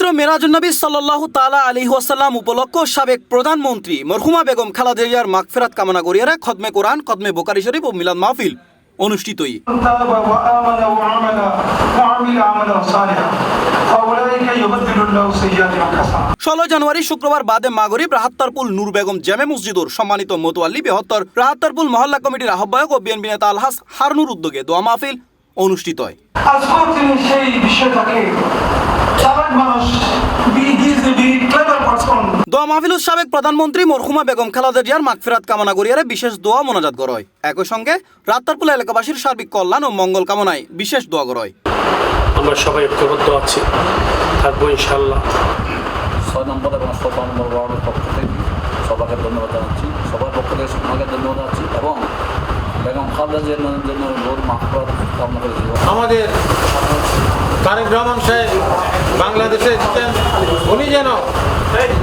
পবিত্র মেরাজুন্নবী সাল্লাল্লাহু তাআলা আলাইহি ওয়াসাল্লাম উপলক্ষ সাবেক প্রধানমন্ত্রী মরহুমা বেগম খালেদা জিয়ার মাগফিরাত কামনা করিয়া খতমে কোরআন, খতমে বুখারী শরীফ ও মিলাদ মাহফিল অনুষ্ঠিতই। ষোলো জানুয়ারি শুক্রবার বাদে মাগরিব রাহাত্তারপুল নূর বেগম জামে মসজিদর সম্মানিত মোতোয়াল্লি বেহত্তর রাহাত্তারপুল মহল্লা কমিটির আহ্বায়ক ও বিএনপি নেতা আলহাজ হারুনুর উদ্যোগে দোয়া মাহফিল অনুষ্ঠিত হয়। দোয়া মাহফিলুত সাবেক প্রধানমন্ত্রী মরহুমা বেগম খালেদা জিয়ার মাগফিরাত কামনা করিয়া বিশেষ দোয়া মোনাজাত করা হয়। একই সঙ্গে রাহাত্তারপুল এলাকাবাসীর সার্বিক কল্যাণ ও মঙ্গল কামনায় বিশেষ দোয়া করা হয়। আমরা সবাই ঐক্যবদ্ধ আছি, থাকবো ইনশাআল্লাহ। 6 নম্বর এবং 17 নম্বর ওয়ার্ডের পক্ষ থেকে সবাইকে ধন্যবাদ জানাচ্ছি, সবার পক্ষ থেকে সবাইকে ধন্যবাদ জানাচ্ছি এবং বেগম খালেদা জিয়ার জন্য বহুত মাগফিরাত কামনা করেছি। আমাদের তারেক রহমান সাহেব বাংলাদেশে উনি যেন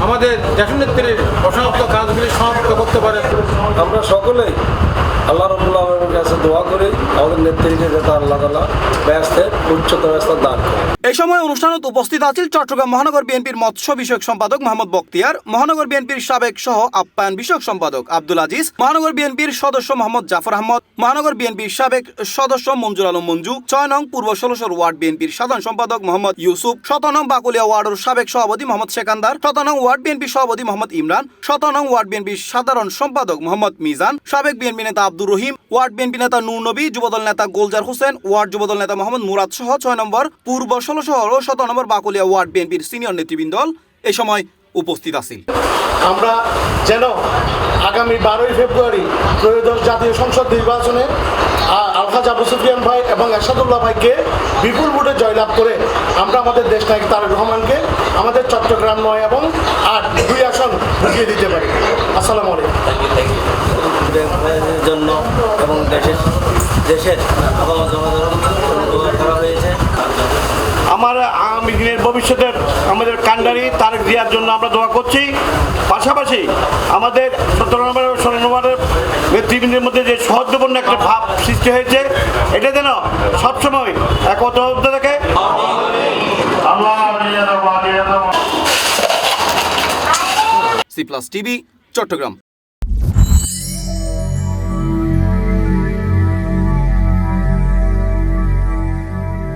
আমাদের দেশনেত্রীর অসমাপ্ত কাজগুলি সমাপ্ত করতে পারেন। আমরা সকলেই আল্লাহ রাব্বুল আলামিনের কাছে দোয়া করি আমাদের নেত্রীকে যাতে আল্লাহ তাআলা ব্যস্তের উচ্চতর স্তর দান করেন। এই সময় অনুষ্ঠানত উপস্থিত আছেন চট্টগ্রাম মহানগর বিএনপির মৎস্য বিষয়ক সম্পাদক মোহাম্মদ বখতিয়ার, মহানগর বিএনপির সাবেক সহ আপ্যায়ন বিষয়ক সম্পাদক আব্দুল আজিজ, মহানগর বিএনপির সদস্য মোহাম্মদ জাফর আহমদ, মহানগর বিএনপির সাবেক সদস্য মঞ্জুর আলম মঞ্জু, 6 নং পূর্ব 16 ওয়ার্ড বিএনপির সাধারণ সম্পাদক মোহাম্মদ ইউসুফ, 17 নং বাকুলিয়া ওয়ার্ডের সাবেক সভাপতি মোহাম্মদ সেকান্দার, 17 নং ওয়ার্ড বিএনপির সভাপতি মোহাম্মদ ইমরান, 17 নং ওয়ার্ড বিএনপির সাধারণ সম্পাদক মোহাম্মদ মিজান, সাবেক বিএনপি নেতা আব্দুর রহিম, ওয়ার্ড বিএনপি নেতা নূর নবী, যুবদল নেতা গোলজার হোসেন, ওয়ার্ড যুবদল নেতা মোহাম্মদ মুরাদ সহ 6 নম্বর পূর্ব 16 ও 17 নম্বর বাকুলিয়া ওয়ার্ড বিএনপির সিনিয়র নেতৃবৃন্দ এই সময় উপস্থিত আছেন। আমরা যেন আগামী 12ই ফেব্রুয়ারি ত্রয়োদশ জাতীয় সংসদ নির্বাচনে আলহাজ আবু সুফিয়ান ভাই এবং এরশাদুল্লাহ ভাইকে বিপুল ভোটে জয়লাভ করে আমরা আমাদের দেশনায়ক তারেক রহমানকে আমাদের চট্টগ্রাম 9 এবং 8 2 আসন বুঝিয়ে দিতে পারি। আসসালামু আলাইকুম। জন্য এবং দেশের করা হয়েছে। আমার আগামী দিনের ভবিষ্যতের আমাদের কান্ডারি তারেক জিয়ার জন্য আমরা দোয়া করছি। পাশাপাশি আমাদের 17 নম্বর 16 নম্বরের নেতৃবৃন্দের মধ্যে যে সহযোগপূর্ণ একটা ভাব সৃষ্টি হয়েছে, এটা যেন সবসময় একত্র থাকে। C plus TV, Chittagong.